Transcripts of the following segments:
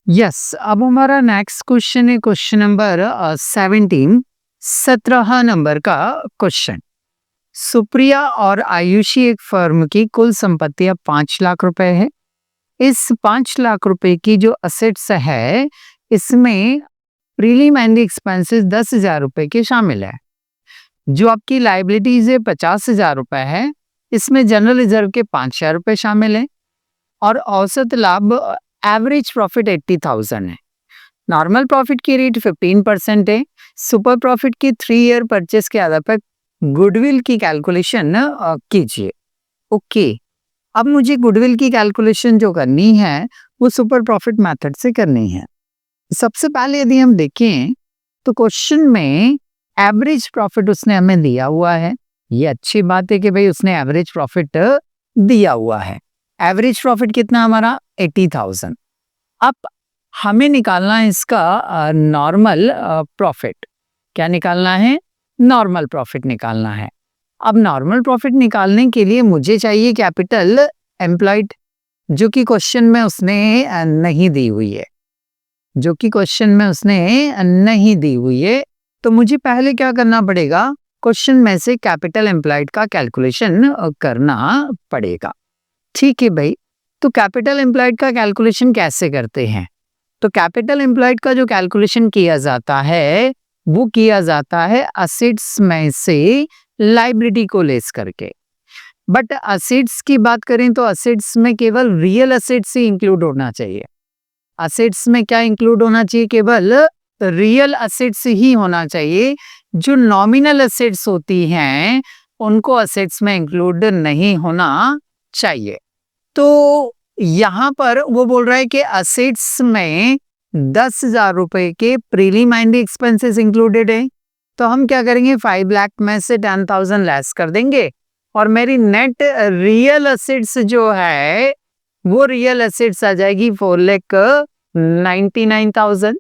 Yes, अब हमारा next question है क्वेश्चन नंबर 17, 17 नंबर का क्वेश्चन। सुप्रिया और आयुषी एक फर्म की कुल संपत्ति अब 5 लाख रुपए है। इस 5 लाख रुपए की जो असेट्स है, इसमें प्रीलिमिनरी एक्सपेंसेस 10,000 रुपए के शामिल है। जो आपकी लाइबिलिटीज है 50,000 रुपए है, इसमें जनरल रिजर्व के 5,000 रुपए शामिल है और औसत लाभ एवरेज प्रॉफिट 80,000 है। नॉर्मल प्रॉफिट की रेट 15% है। सुपर प्रॉफिट की 3 ईयर परचेस के आधार पर गुडविल की कैलकुलेशन कीजिए। ओके, अब मुझे गुडविल की कैलकुलेशन जो करनी है वो सुपर प्रॉफिट मेथड से करनी है। सबसे पहले यदि हम देखें तो क्वेश्चन में एवरेज प्रॉफिट उसने हमें दिया हुआ है। ये अच्छी बात है कि भाई उसने एवरेज प्रॉफिट दिया हुआ है। एवरेज प्रॉफिट कितना हमारा 80,000। अब हमें निकालना है इसका नॉर्मल प्रॉफिट। क्या निकालना है? नॉर्मल प्रॉफिट निकालना है। अब नॉर्मल प्रॉफिट निकालने के लिए मुझे चाहिए कैपिटल एम्प्लॉयड, जो कि क्वेश्चन में उसने नहीं दी हुई है। तो मुझे पहले क्या करना पड़ेगा? क्वेश्चन में से कैपिटल एम्प्लॉयड का कैलकुलेशन करना पड़ेगा। ठीक है भाई, तो कैपिटल एम्प्लॉयड का कैलकुलेशन कैसे करते हैं? तो कैपिटल एम्प्लॉयड का जो कैलकुलेशन किया जाता है वो किया जाता है असेट्स में से लाइबिलिटी को लेस करके। बट असेट्स की बात करें तो असेट्स में केवल रियल असेट्स ही इंक्लूड होना चाहिए। असेट्स में क्या इंक्लूड होना चाहिए? केवल रियल असेट्स ही होना चाहिए। जो नॉमिनल असेट्स होती हैं उनको असेट्स में इंक्लूड नहीं होना चाहिए। तो यहाँ पर वो बोल रहा है कि असेट्स में 10,000 रुपए के प्रीलिमिनरी एक्सपेंसेस इंक्लूडेड है। तो हम क्या करेंगे? 5 लाख में से 10,000 लेस कर देंगे और मेरी नेट रियल असेट्स जो है वो रियल असेट्स आ जाएगी 4,99,000।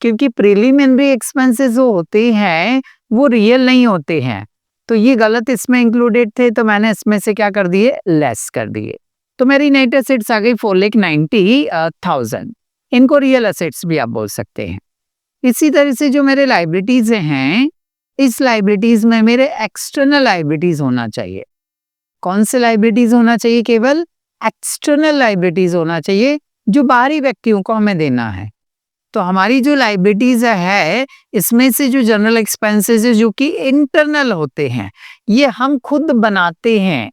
क्योंकि प्रीलिमिनरी एक्सपेंसेस जो होते हैं वो रियल नहीं होते हैं, तो ये गलत इसमें इंक्लूडेड थे, तो मैंने इसमें से क्या कर दिए? लेस कर दिए। तो मेरी नेट असेट्स आ गई 4,90,000। इनको रियल असेट्स भी आप बोल सकते हैं। इसी तरह से जो मेरे लाइबिलिटीज हैं, इस लाइबिलिटीज में मेरे एक्सटर्नल लाइबिलिटीज होना चाहिए। कौन से लाइबिलिटीज होना चाहिए? केवल एक्सटर्नल लाइबिलिटीज होना चाहिए जो बाहरी व्यक्तियों को हमें देना है। तो हमारी जो लाइबिलिटीज है इसमें से जो जनरल एक्सपेंसेस है जो कि इंटरनल होते हैं, ये हम खुद बनाते हैं,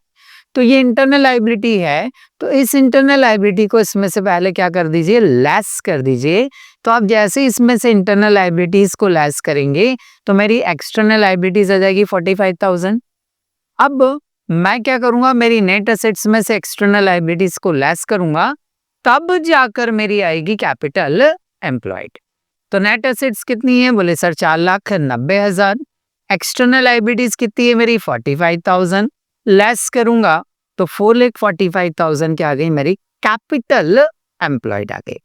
तो ये इंटरनल लाइबिलिटी है। तो इस इंटरनल लाइबिलिटी को इसमें से पहले क्या कर दीजिए? लेस कर दीजिए। तो आप जैसे इसमें से इंटरनल लाइबिलिटीज को लेस करेंगे तो मेरी एक्सटर्नल लाइबिलिटीज आ जाएगी 45,000। अब मैं क्या करूंगा? मेरी नेट असेट्स में से एक्सटर्नल लाइबिलिटीज को लेस करूंगा, तब जाकर मेरी आएगी कैपिटल एम्प्लॉयड। तो नेट असेट्स कितनी है? बोले सर 4,90,000। एक्सटर्नल लाइबिलिटीज कितनी है मेरी? 45,000। लेस करूंगा तो 4,45,000 क्या आ गई? मेरी कैपिटल एम्प्लॉयड आ गई।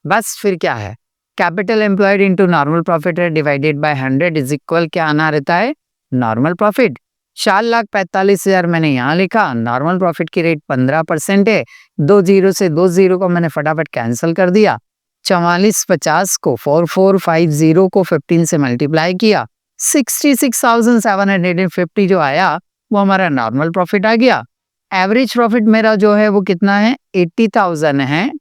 बस फिर क्या है? Capital employed into normal profit divided by 100 is equal क्या आना रहता है? Normal profit. 4,45,000 मैंने यहाँ लिखा। नॉर्मल प्रॉफिट की रेट 15% है। 2 जीरो से 2 जीरो को मैंने फटाफट कैंसिल कर दिया। 4450 को 4450 को 15 से मल्टीप्लाई किया। 66,750 जो आया वो हमारा नॉर्मल प्रॉफिट आ गया। एवरेज प्रॉफिट मेरा जो है वो कितना है? 80,000 है।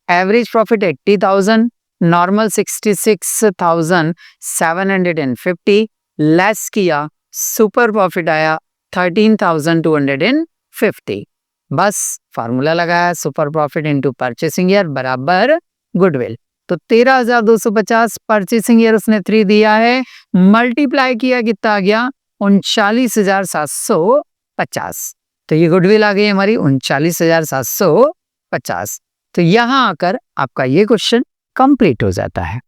एवरेज प्रॉफिट 80,000, नॉर्मल 66,750, लेस किया, सुपर प्रॉफिट आया 13,250। बस फार्मूला लगाया, super profit into purchasing year बराबर गुडविल। तो 13,250 परचेसिंग ईयर उसने 3 दिया है, मल्टीप्लाई किया कितना आ गया? 39,750। तो ये गुडविल आ गई हमारी 39,750। तो यहां आकर आपका ये क्वेश्चन कंप्लीट हो जाता है।